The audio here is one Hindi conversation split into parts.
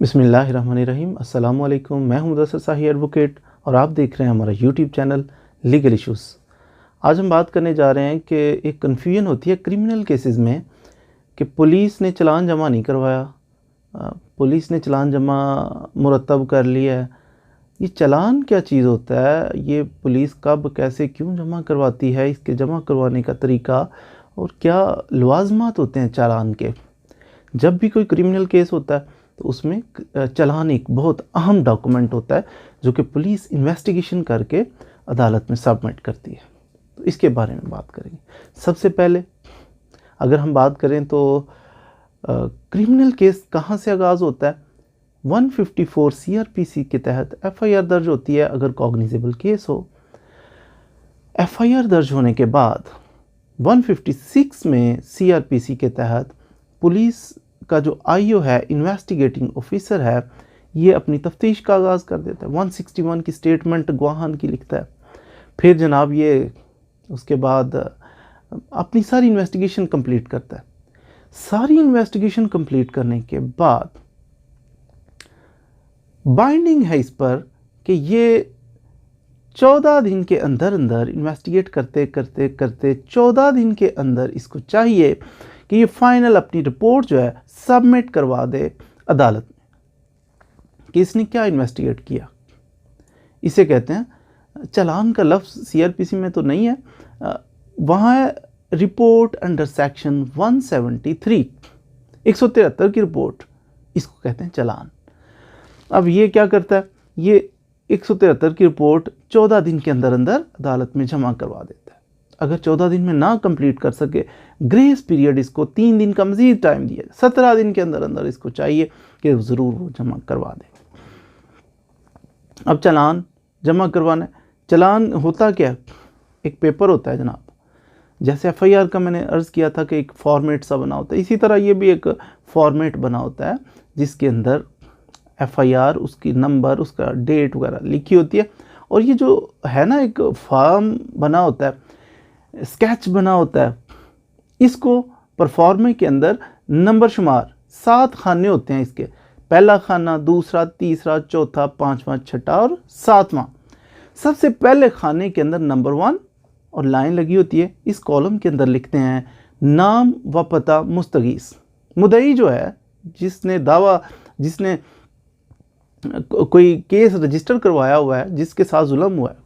बिस्मिल्लाहिर्रहमानिर्रहीम। अस्सलाम वालेकुम। मैं हूं मुदस्सिर शाही एडवोकेट और आप देख रहे हैं हमारा यूट्यूब चैनल लीगल इश्यूज़। आज हम बात करने जा रहे हैं कि एक कन्फ्यूजन होती है क्रिमिनल केसेस में कि पुलिस ने चालान जमा नहीं करवाया, पुलिस ने चालान जमा मुरतब कर लिया है। ये चालान क्या चीज़ होता है, ये पुलिस कब कैसे क्यों जमा करवाती है, इसके जमा करवाने का तरीका और क्या लवाजमात होते हैं चालान के। जब भी कोई क्रिमिनल केस होता है तो उसमें चालान एक बहुत अहम डॉक्यूमेंट होता है जो कि पुलिस इन्वेस्टिगेशन करके अदालत में सबमिट करती है। तो इसके बारे में बात करेंगे। सबसे पहले अगर हम बात करें तो क्रिमिनल केस कहाँ से आगाज़ होता है। 154 CRPC के तहत FIR दर्ज होती है अगर कॉग्निजेबल केस हो। FIR दर्ज होने के बाद 156 में CRPC के तहत पुलिस का जो IO है, इन्वेस्टिगेटिंग ऑफिसर है, ये अपनी तफ्तीश का आगाज़ कर देता है। 161 की स्टेटमेंट गवाहान की लिखता है। फिर जनाब ये उसके बाद अपनी सारी इन्वेस्टिगेशन कंप्लीट करता है। सारी इन्वेस्टिगेशन कंप्लीट करने के बाद बाइंडिंग है इस पर कि ये 14 दिन के अंदर अंदर इन्वेस्टिगेट करते करते करते 14 दिन के अंदर इसको चाहिए कि ये फाइनल अपनी रिपोर्ट जो है सबमिट करवा दे अदालत में कि इसने क्या इन्वेस्टिगेट किया। इसे कहते हैं, चालान का लफ्ज़ CRPC में तो नहीं है, वहाँ है रिपोर्ट अंडर सेक्शन 173, 173 की रिपोर्ट, इसको कहते हैं चालान। अब ये क्या करता है, ये 173 की रिपोर्ट 14 दिन के अंदर अंदर अदालत में जमा करवा देता है। अगर 14 दिन में ना कंप्लीट कर सके, ग्रेस पीरियड इसको 3 दिन का मज़ीद टाइम दिया, 17 दिन के अंदर अंदर इसको चाहिए कि ज़रूर वो जमा करवा दे। अब चालान जमा करवाना है। चालान होता क्या, एक पेपर होता है जनाब। जैसे FIR का मैंने अर्ज़ किया था कि एक फॉर्मेट सा बना होता है, इसी तरह ये भी एक फॉर्मेट बना होता है जिसके अंदर FIR, उसकी नंबर, उसका डेट वगैरह लिखी होती है। और ये जो है ना, एक फॉर्म बना होता है, स्केच बना होता है, इसको परफॉर्मे के अंदर नंबर शुमार 7 खाने होते हैं इसके। पहला खाना, दूसरा, तीसरा, चौथा, पांचवा, छठा और 7वां। सबसे पहले खाने के अंदर नंबर 1 और लाइन लगी होती है। इस कॉलम के अंदर लिखते हैं नाम व पता मुस्तगीस। मुदई जो है, जिसने दावा, जिसने कोई केस रजिस्टर करवाया हुआ है, जिसके साथ जुल्म हुआ है,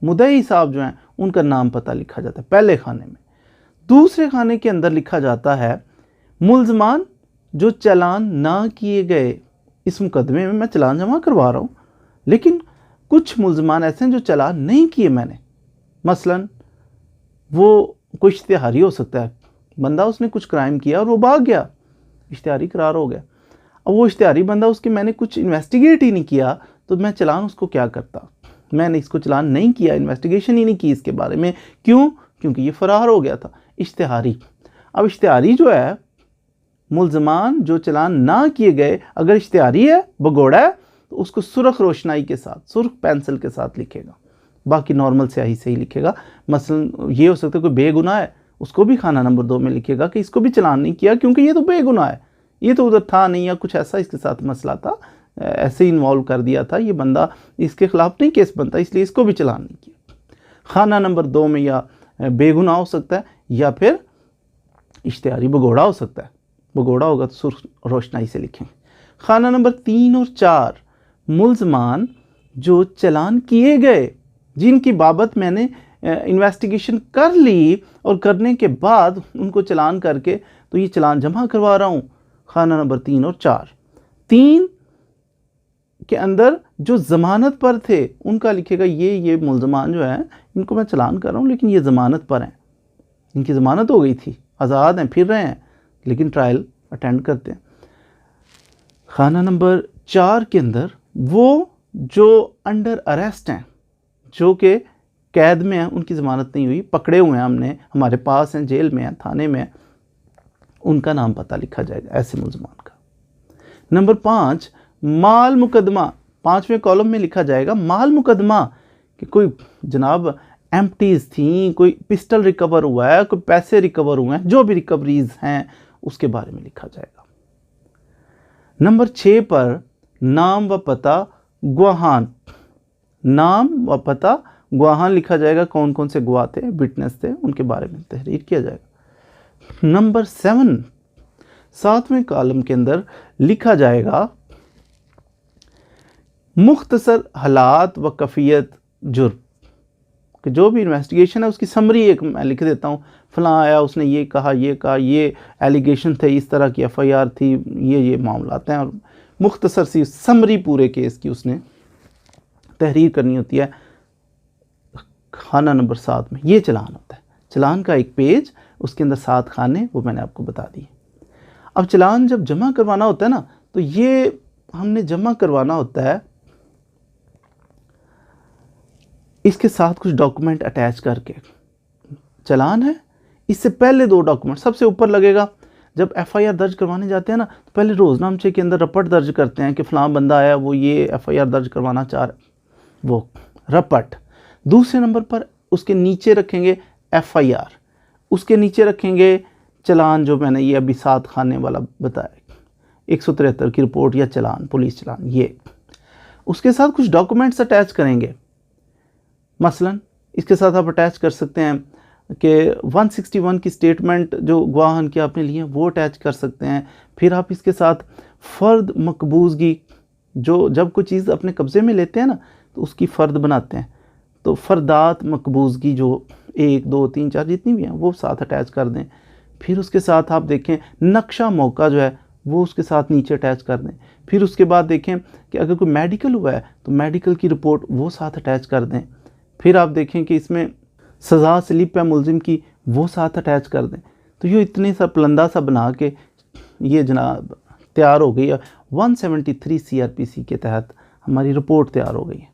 मुदई साहब जो हैं उनका नाम पता लिखा जाता है पहले खाने में। दूसरे खाने के अंदर लिखा जाता है मुल्ज़मान जो चालान ना किए गए। इस मुकदमे में मैं चालान जमा करवा रहा हूँ, लेकिन कुछ मुल्ज़मान ऐसे हैं जो चालान नहीं किए मैंने। मसलन वो कोई इश्तिहारी हो सकता है, बंदा उसने कुछ क्राइम किया और वो भाग गया, इश्तिहारी करार हो गया। अब वो इश्तिहारी बंदा, उसकी मैंने कुछ इन्वेस्टिगेट ही नहीं किया, तो मैं चालान उसको क्या करता। मैंने इसको चालान नहीं किया, इन्वेस्टिगेशन ही नहीं की इसके बारे में। क्यों? क्योंकि ये फरार हो गया था, इश्तिहारी। अब इश्तिहारी जो है, मुल्ज़मान जो चालान ना किए गए, अगर इश्तिहारी है, भगोड़ा है, तो उसको सुर्ख रोशनाई के साथ, सुर्ख पेंसिल के साथ लिखेगा, बाकी नॉर्मल स्याही से ही लिखेगा। मसलन ये हो सकता है कोई बेगुनाह है, उसको भी खाना नंबर 2 में लिखेगा कि इसको भी चालान नहीं किया क्योंकि ये तो बेगुनाह है, ये तो उधर था नहीं, या कुछ ऐसा इसके साथ मसला था, ऐसे इन्वॉल्व कर दिया था ये बंदा, इसके खिलाफ नहीं केस बनता, इसलिए इसको भी चालान नहीं किया। खाना नंबर 2 में या बेगुनाह हो सकता है या फिर इश्तिहारी भगोड़ा हो सकता है। भगोड़ा होगा तो सुर्ख रोशनाई से लिखेंगे। खाना नंबर 3 और 4 मुल्ज़मान जो चालान किए गए, जिनकी बाबत मैंने इन्वेस्टिगेशन कर ली और करने के बाद उनको चालान करके तो ये चालान जमा करवा रहा हूँ। खाना नंबर 3 और 4। 3 के अंदर जो ज़मानत पर थे उनका लिखेगा ये मुल्ज़मान जो है, इनको मैं चालान कर रहा हूँ लेकिन ये ज़मानत पर हैं, इनकी ज़मानत हो गई थी, आज़ाद हैं, फिर रहे हैं, लेकिन ट्रायल अटेंड करते हैं। खाना नंबर 4 के अंदर वो जो अंडर अरेस्ट हैं, जो कि कैद में हैं, उनकी ज़मानत नहीं हुई, पकड़े हुए हैं हमने, हमारे पास हैं, जेल में हैं, थाने में हैं, उनका नाम पता लिखा जाएगा ऐसे मुल्ज़मान का। नंबर 5 माल मुकदमा, 5वें कॉलम में लिखा जाएगा माल मुकदमा कि कोई जनाब एम्प्टीज़ थी, कोई पिस्टल रिकवर हुआ है, कोई पैसे रिकवर हुए हैं, जो भी रिकवरीज हैं उसके बारे में लिखा जाएगा। नंबर 6 पर नाम व पता गवाहान, नाम व पता गवाहान लिखा जाएगा, कौन कौन से गवाह थे, विटनेस थे, उनके बारे में तहरीर किया जाएगा। नंबर 7 7वें कॉलम के अंदर लिखा जाएगा मुख्तसर हालात व कफ़ियत जुर्म, कि जो भी इन्वेस्टिगेशन है उसकी समरी एक मैं लिख देता हूँ, फलां आया उसने ये कहा, ये एलिगेशन थे, इस तरह की एफआईआर थी, ये मामलात हैं, और मुख्तसर सी समरी पूरे केस की उसने तहरीर करनी होती है। खाना नंबर 7 में ये चलान होता है, चलान का एक पेज, उसके अंदर 7 खाने, वो मैंने आपको बता दिए। अब चलान जब जमा करवाना होता है ना, तो ये हमने जमा करवाना होता है इसके साथ कुछ डॉक्यूमेंट अटैच करके। चलान है, इससे पहले 2 डॉक्यूमेंट सबसे ऊपर लगेगा। जब एफआईआर दर्ज करवाने जाते हैं ना, तो पहले रोजनामचे के अंदर रपट दर्ज करते हैं कि फ़लाँ बंदा आया, वो ये एफआईआर दर्ज करवाना चाह रहा है, वो रपट। दूसरे नंबर पर उसके नीचे रखेंगे एफआईआर, उसके नीचे रखेंगे चलान, जो मैंने ये अभी 7 खाने वाला बताया, 173 की रिपोर्ट या चलान, पुलिस चलान। ये उसके साथ कुछ डॉक्यूमेंट्स अटैच करेंगे। मसलन इसके साथ आप अटैच कर सकते हैं कि 161 की स्टेटमेंट जो गवाहन की आपने ली है, वो अटैच कर सकते हैं। फिर आप इसके साथ फ़र्द मकबूजगी, जो जब कोई चीज़ अपने कब्ज़े में लेते हैं ना, तो उसकी फ़र्द बनाते हैं, तो फ़र्दात मकबूजगी जो 1 2 3 4 जितनी भी हैं, वो साथ अटैच कर दें। फिर उसके साथ आप देखें नक्शा मौका जो है, वो उसके साथ नीचे अटैच कर दें। फिर उसके बाद देखें कि अगर कोई मेडिकल हुआ है, तो मेडिकल की रिपोर्ट वो साथ अटैच कर दें। फिर आप देखें कि इसमें सज़ा स्लिप है मुलजिम की, वो साथ अटैच कर दें। तो ये इतने सा पलंदा सा बना के ये जनाब तैयार हो गई है। 173 सीआरपीसी के तहत हमारी रिपोर्ट तैयार हो गई है।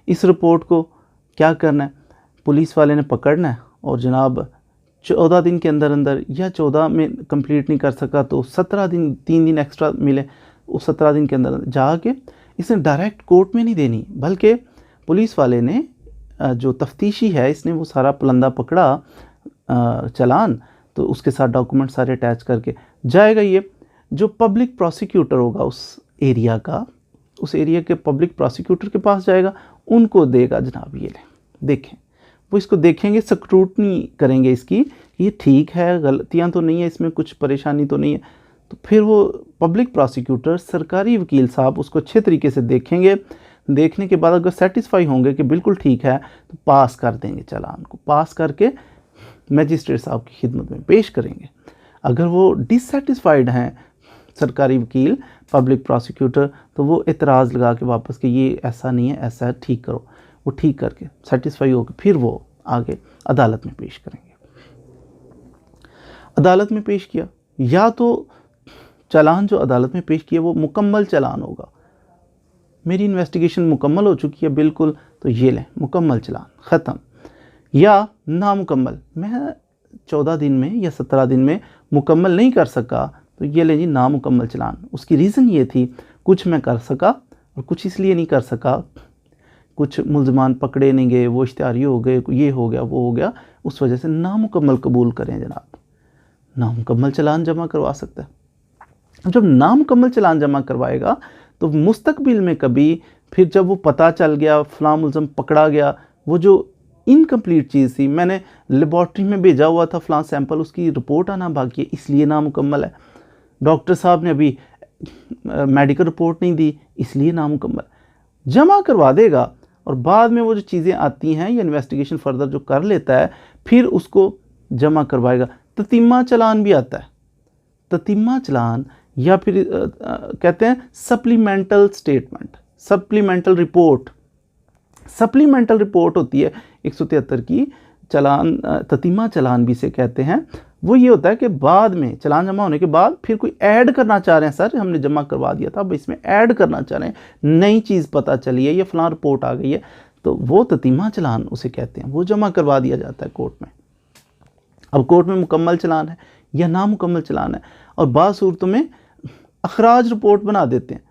इस रिपोर्ट को क्या करना है, पुलिस वाले ने पकड़ना है, और जनाब 14 दिन के अंदर अंदर, या 14 में कंप्लीट नहीं कर सका तो 17 दिन, 3 दिन एक्स्ट्रा मिले, उस 17 दिन के अंदर जाके इसने डायरेक्ट कोर्ट में नहीं देनी, बल्कि पुलिस वाले ने जो तफ्तीशी है, इसने वो सारा पलंदा पकड़ा चलान, तो उसके साथ डॉक्यूमेंट सारे अटैच करके जाएगा। ये जो पब्लिक प्रोसिक्यूटर होगा उस एरिया का, उस एरिया के पब्लिक प्रोसिक्यूटर के पास जाएगा, उनको देगा जनाब ये देखें, वो इसको देखेंगे, स्क्रूटनी करेंगे इसकी, ये ठीक है, गलतियाँ तो नहीं है इसमें, कुछ परेशानी तो नहीं है। तो फिर वो पब्लिक प्रोसिक्यूटर, सरकारी वकील साहब उसको अच्छे तरीके से देखेंगे। देखने के बाद अगर सेटिस्फाई होंगे कि बिल्कुल ठीक है, तो पास कर देंगे, चलान को पास करके मजिस्ट्रेट साहब की खिदमत में पेश करेंगे। अगर वो डिससेटिस्फाइड हैं सरकारी वकील, पब्लिक प्रोसिक्यूटर, तो वो एतराज़ लगा के वापस कि ये ऐसा नहीं है, ऐसा है, ठीक करो, वो ठीक करके सेटिस्फाई होकर फिर वो आगे अदालत में पेश करेंगे। अदालत में पेश किया, या तो चालान जो अदालत में पेश किया वो मुकम्मल चालान होगा, मेरी इन्वेस्टिगेशन मुकम्मल हो चुकी है बिल्कुल, तो ये लें मुकम्मल चालान ख़त्म। या नामुकम्मल, मैं 14 दिन में या 17 दिन में मुकम्मल नहीं कर सका, तो ये ले जी नामुकम्मल चालान। उसकी रीज़न ये थी, कुछ मैं कर सका और कुछ इसलिए नहीं कर सका, कुछ मुल्ज़मान पकड़े नहीं गए, वो इश्तिहारी हो गए, ये हो गया, वो हो गया, उस वजह से नामुकम्मल कबूल करें जनाब, नामुकम्मल चालान जमा करवा सकता है। जब नामुकम्मल चालान जमा करवाएगा, तो मुस्तकबिल में कभी फिर जब वो पता चल गया फ़लाँ मुल्ज़म पकड़ा गया, वो जो इनकम्प्लीट चीज़ थी, मैंने लेबॉर्ट्री में भेजा हुआ था फ़लाँ सैंपल, उसकी रिपोर्ट आना बाकी है, इसलिए नामुकम्मल है। डॉक्टर साहब ने अभी मेडिकल रिपोर्ट नहीं दी, इसलिए नामुकम्मल। जमा करवा देगा, और बाद में वो जो चीज़ें आती हैं या इन्वेस्टिगेशन फर्दर जो कर लेता है, फिर उसको जमा करवाएगा। ततीमा चालान भी आता है, ततीमा चालान, या फिर कहते हैं supplemental statement, supplemental report. Supplemental report होती है 173 की, चालान ततीमा चालान भी से कहते हैं। वो ये होता है कि बाद में चालान जमा होने के बाद फिर कोई ऐड करना चाह रहे हैं, सर हमने जमा करवा दिया था, अब इसमें ऐड करना चाह रहे हैं, नई चीज़ पता चली है या फ़लाँ रिपोर्ट आ गई है, तो वो ततीमा चालान उसे कहते हैं, वो जमा करवा दिया जाता है कोर्ट में। अब कोर्ट में मुकम्मल चालान है या नामुकम्मल चालान है, और बाद सूरतों में अखराज रिपोर्ट बना देते हैं।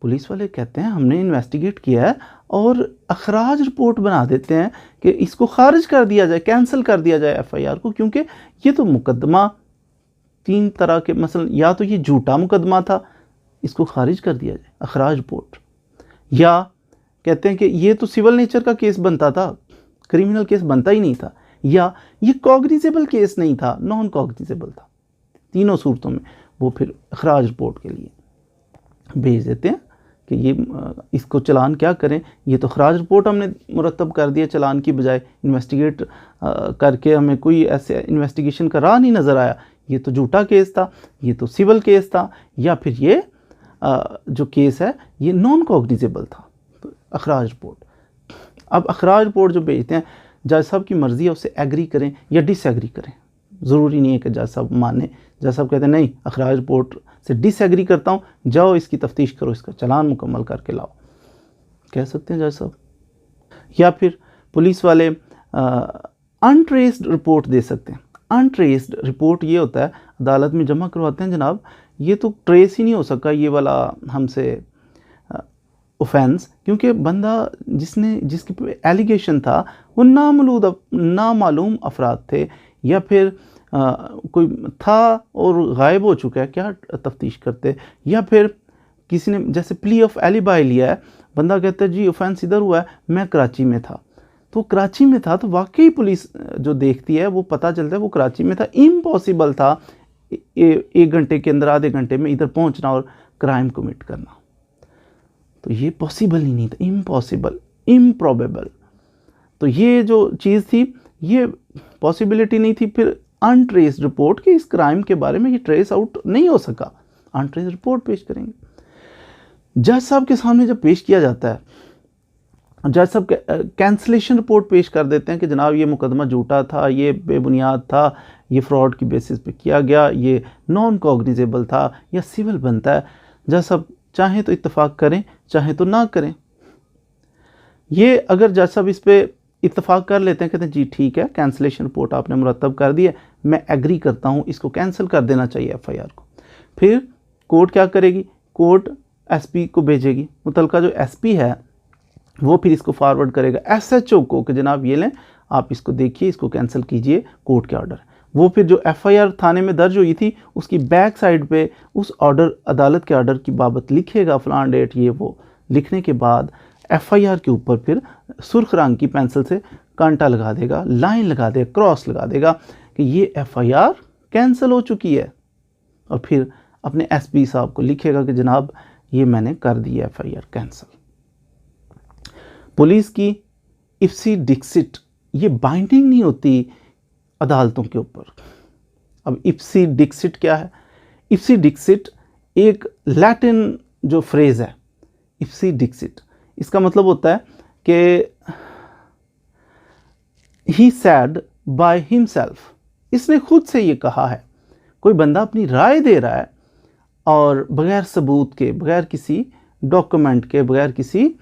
पुलिस वाले कहते हैं हमने इन्वेस्टिगेट किया है, और अखराज रिपोर्ट बना देते हैं कि इसको खारिज कर दिया जाए, कैंसिल कर दिया जाए एफआईआर को, क्योंकि ये तो मुकदमा 3 तरह के, मसलन या तो ये झूठा मुकदमा था, इसको खारिज कर दिया जाए, अखराज रिपोर्ट। या कहते हैं कि ये तो सिविल नेचर का केस बनता था, क्रिमिनल केस बनता ही नहीं था, या ये कॉग्निजेबल केस नहीं था, नॉन कॉग्निजेबल था। तीनों सूरतों में वो फिर अखराज रिपोर्ट के लिए भेज देते हैं कि ये इसको चलान क्या करें, ये तो अखराज रिपोर्ट हमने मुरतब कर दिया चलान की बजाय, इन्वेस्टिगेट करके हमें कोई ऐसे इन्वेस्टिगेशन का राह नहीं नज़र आया, ये तो झूठा केस था, ये तो सिविल केस था, या फिर ये जो केस है ये नॉन कॉग्निजेबल था। तो अखराज रिपोर्ट। अब अखराज रिपोर्ट जो भेजते हैं, जज साहब की मर्ज़ी है उससे एग्री करें या डिसएग्री करें, ज़रूरी नहीं है कि जज साहब माने। जज साहब कहते हैं नहीं, अखराज रिपोर्ट से डिसएग्री करता हूँ, जाओ इसकी तफ्तीश करो, इसका चलान मुकम्मल करके लाओ, कह सकते हैं जज साहब। या फिर पुलिस वाले अनट्रेस्ड रिपोर्ट दे सकते हैं। अनट्रेस्ड रिपोर्ट ये होता है, अदालत में जमा करवाते हैं जनाब, ये तो ट्रेस ही नहीं हो सका ये वाला हमसे ऑफेंस, क्योंकि बंदा जिसके पे एलिगेशन था वो नामालूम अफराद थे, या फिर कोई था और गायब हो चुका है, क्या तफ्तीश करते। या फिर किसी ने जैसे प्ली ऑफ एलिबाई लिया है, बंदा कहता है जी ऑफेंस इधर हुआ है, मैं कराची में था, तो कराची में था तो वाकई पुलिस जो देखती है वो पता चलता है वो कराची में था, इम्पॉसिबल था 1 घंटे के अंदर, आधे घंटे में इधर पहुंचना और क्राइम कमिट करना, तो ये पॉसिबल ही नहीं था, इम्पॉसिबल, इम्प्रॉबेबल। तो ये जो चीज़ थी ये पॉसिबिलिटी नहीं थी। फिर अनट्रेस्ड रिपोर्ट कि इस क्राइम के बारे में ये ट्रेस आउट नहीं हो सका, अनट्रेस्ड रिपोर्ट पेश करेंगे। जज साहब के सामने जब पेश किया जाता है, जज साहब कैंसलेशन रिपोर्ट पेश कर देते हैं कि जनाब ये मुकदमा झूठा था, ये बेबुनियाद था, ये फ्रॉड की बेसिस पे किया गया, ये नॉन कॉग्निजेबल था, या सिविल बनता है। जज साहब चाहें तो इत्तफाक करें, चाहें तो ना करें। ये अगर जज साहब इस पर इत्तफाक कर लेते हैं, कहते हैं जी ठीक है, कैंसलेशन रिपोर्ट आपने मुरतब कर दी है, मैं एग्री करता हूँ, इसको कैंसिल कर देना चाहिए एफआईआर को। फिर कोर्ट क्या करेगी, कोर्ट एसपी को भेजेगी, मुतलका जो एसपी है वो फिर इसको फॉरवर्ड करेगा एसएचओ को कि जनाब ये लें, आप इसको देखिए, इसको कैंसिल कीजिए, कोर्ट के ऑर्डर। वो फिर जो एफआईआर थाने में दर्ज हुई थी उसकी बैक साइड पे उस ऑर्डर, अदालत के ऑर्डर की बाबत लिखेगा, फलान डेट ये वो। लिखने के बाद एफआईआर के ऊपर फिर सुर्ख रंग की पेंसिल से कांटा लगा देगा, लाइन लगा देगा, क्रॉस लगा देगा कि ये एफआईआर कैंसिल हो चुकी है, और फिर अपने एसपी साहब को लिखेगा कि जनाब ये मैंने कर दी है एफआईआर कैंसिल। पुलिस की इफ्सी डिक्सिट ये बाइंडिंग नहीं होती अदालतों के ऊपर। अब इफ्सी डिक्सिट क्या है? इफ्सी डिक्सिट एक लैटिन जो फ्रेज़ है, इफ्सी डिक्सिट, इसका मतलब होता है कि ही सैड बाय हिमसेल्फ, इसने खुद से ये कहा है। कोई बंदा अपनी राय दे रहा है और बगैर सबूत के, बगैर किसी डॉक्यूमेंट के, बगैर किसी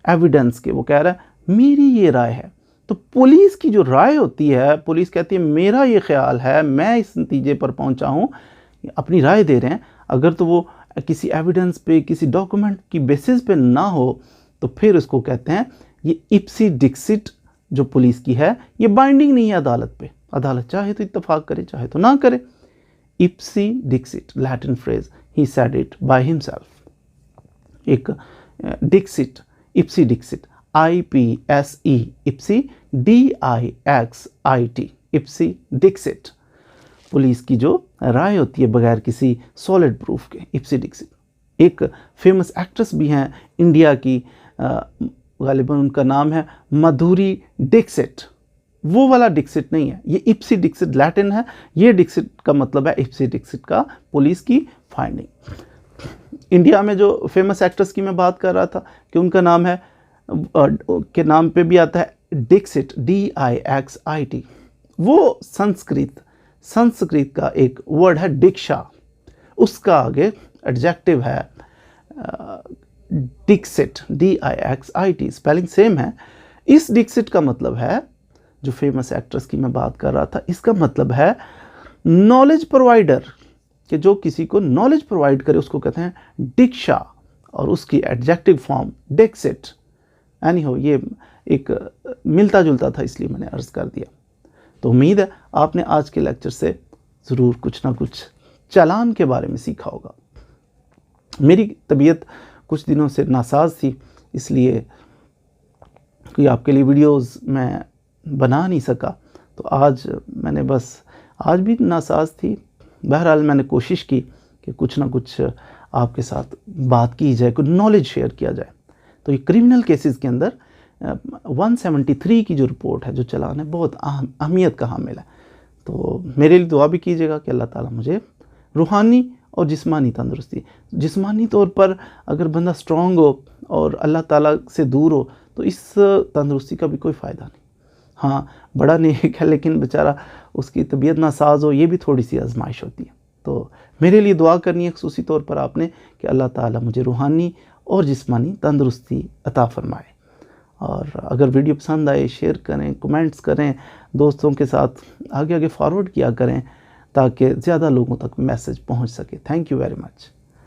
एविडेंस के वो कह रहा है मेरी ये राय है। तो पुलिस की जो राय होती है, पुलिस कहती है मेरा ये ख्याल है, मैं इस नतीजे पर पहुंचा हूं, अपनी राय दे रहे हैं। अगर तो वो किसी एविडेंस पे, किसी डॉक्यूमेंट की बेसिस पे ना हो, तो फिर उसको कहते हैं ये इप्सी डिक्सिट जो पुलिस की है, ये बाइंडिंग नहीं है अदालत पे। अदालत चाहे तो इत्तफाक करे, चाहे तो ना करे। Ipse dixit Latin phrase, he said it by himself. एक dixit, ipse dixit, IPSE, ipse DIXIT, ipse dixit, police की जो राय होती है बगैर किसी सॉलिड प्रूफ के, इप्सी डिक्सिट। एक फेमस एक्ट्रेस भी हैं इंडिया की, गालिबन उनका नाम है माधुरी डिक्सिट, वो वाला डिक्सिट नहीं है, ये इप्सी डिक्सिट लैटिन है, ये डिक्सिट का मतलब है इप्सी डिक्सिट का पुलिस की फाइंडिंग। इंडिया में जो फेमस एक्ट्रेस की मैं बात कर रहा था कि उनका नाम है, के नाम पे भी आता है डिक्सिट, DIXIT, वो संस्कृत का एक वर्ड है डिक्शा, उसका आगे एडजेक्टिव है डिक्सिट, DIXIT, स्पेलिंग सेम है। इस डिक्सिट का मतलब है, जो फेमस एक्ट्रेस की मैं बात कर रहा था, इसका मतलब है नॉलेज प्रोवाइडर, कि जो किसी को नॉलेज प्रोवाइड करे उसको कहते हैं डिक्शा, और उसकी एडजेक्टिव फॉर्म डिक्सिट। यानी हो ये एक मिलता जुलता था, इसलिए मैंने अर्ज़ कर दिया। तो उम्मीद है आपने आज के लेक्चर से ज़रूर कुछ ना कुछ चालान के बारे में सीखा होगा। मेरी तबीयत कुछ दिनों से नासाज थी, इसलिए कोई आपके लिए वीडियोस मैं बना नहीं सका। तो आज मैंने बस, आज भी नासाज थी, बहरहाल मैंने कोशिश की कि कुछ ना कुछ आपके साथ बात की जाए, कुछ नॉलेज शेयर किया जाए। तो ये क्रिमिनल केसेस के अंदर 173 की जो रिपोर्ट है, जो चालान है, बहुत अहमियत का हामिल है। तो मेरे लिए दुआ भी कीजिएगा कि अल्लाह ताला मुझे रूहानी और जिस्मानी तंदुरुस्ती, जिस्मानी तौर पर अगर बंदा स्ट्रॉन्ग हो और अल्लाह ताला से दूर हो तो इस तंदुरुस्ती का भी कोई फ़ायदा नहीं। हाँ, बड़ा नेक है लेकिन बेचारा उसकी तबीयत नासाज हो, ये भी थोड़ी सी आजमाइश होती है। तो मेरे लिए दुआ करनी है ख़ुसूसी तौर पर आपने कि अल्लाह ताला मुझे रूहानी और जिस्मानी तंदुरुस्ती अता फ़रमाए। और अगर वीडियो पसंद आए शेयर करें, कमेंट्स करें, दोस्तों के साथ आगे आगे फॉरवर्ड किया करें ताकि ज़्यादा लोगों तक मैसेज पहुंच सके। Thank you very much.